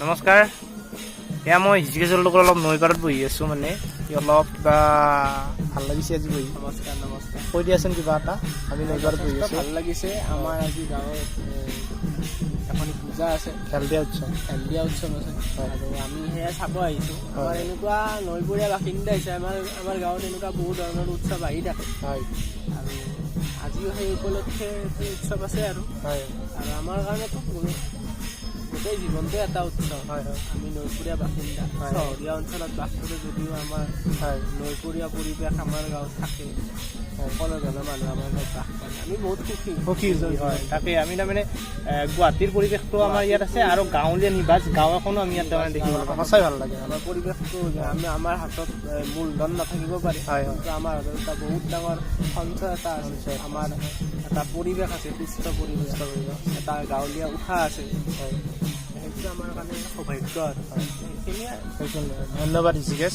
নমস্কাৰ। এয়া মই হৃষিকেশৰ লগত অলপ নৈ পাৰত বহি আছোঁ, মানে অলপ কিবা ভাল লাগিছে আজি বহি। নমস্কাৰ। কৈ দিয়াচোন কিবা এটা। আমি নৈ পাৰত বহি আছোঁ। ভাল লাগিছে। আমাৰ আজি গাঁৱত এখন পূজা আছে, হেলদিয়া উৎসৱ আছে আৰু আমি সেয়া চাব আহিছোঁ। আমাৰ এনেকুৱা নৈপৰীয়া বাসিন্দা হিচাপে আমাৰ গাঁৱত এনেকুৱা বহু ধৰণৰ উৎসৱ আহি থাকে। হয়। আৰু আজিও সেই উপলক্ষে উৎসৱ আছে আৰু আমাৰ কাৰণেতো গোটেই জীৱনটোৱে এটা উৎসৱ। আমি নৈপৰীয়া বাসিন্দা, চহৰীয়া অঞ্চলত বাস কৰোঁ যদিও আমাৰ নৈপৰীয়া পৰিৱেশ আমাৰ গাঁৱত থাকে। সকলো ধৰণৰ মানুহ আমাৰ গাঁৱত বাস কৰে। আমি বহুত সুখী হয়। তাকে আমি তাৰমানে গুৱাহাটীৰ পৰিৱেশটো আমাৰ ইয়াত আছে আৰু গাঁৱলীয়া নিবাস গাঁও এখনো আমি ইয়াত তাৰমানে দেখিবলৈ পাওঁ। সঁচাই ভাল লাগে। আমাৰ পৰিৱেশটো আমাৰ হাতত মূলধন নাথাকিব পাৰে, কিন্তু আমাৰ হাতত এটা বহুত ডাঙৰ সঞ্চয় এটা আছে। আমাৰ এটা পৰিৱেশ আছে, সুস্থ পৰিৱেশ, এটা গাঁৱলীয়া উশাহ আছে। সেইটো আমাৰ কাৰণে সৌভাগ্য আৰু সেইখিনিয়ে। ধন্যবাদ হৃষিকেশ।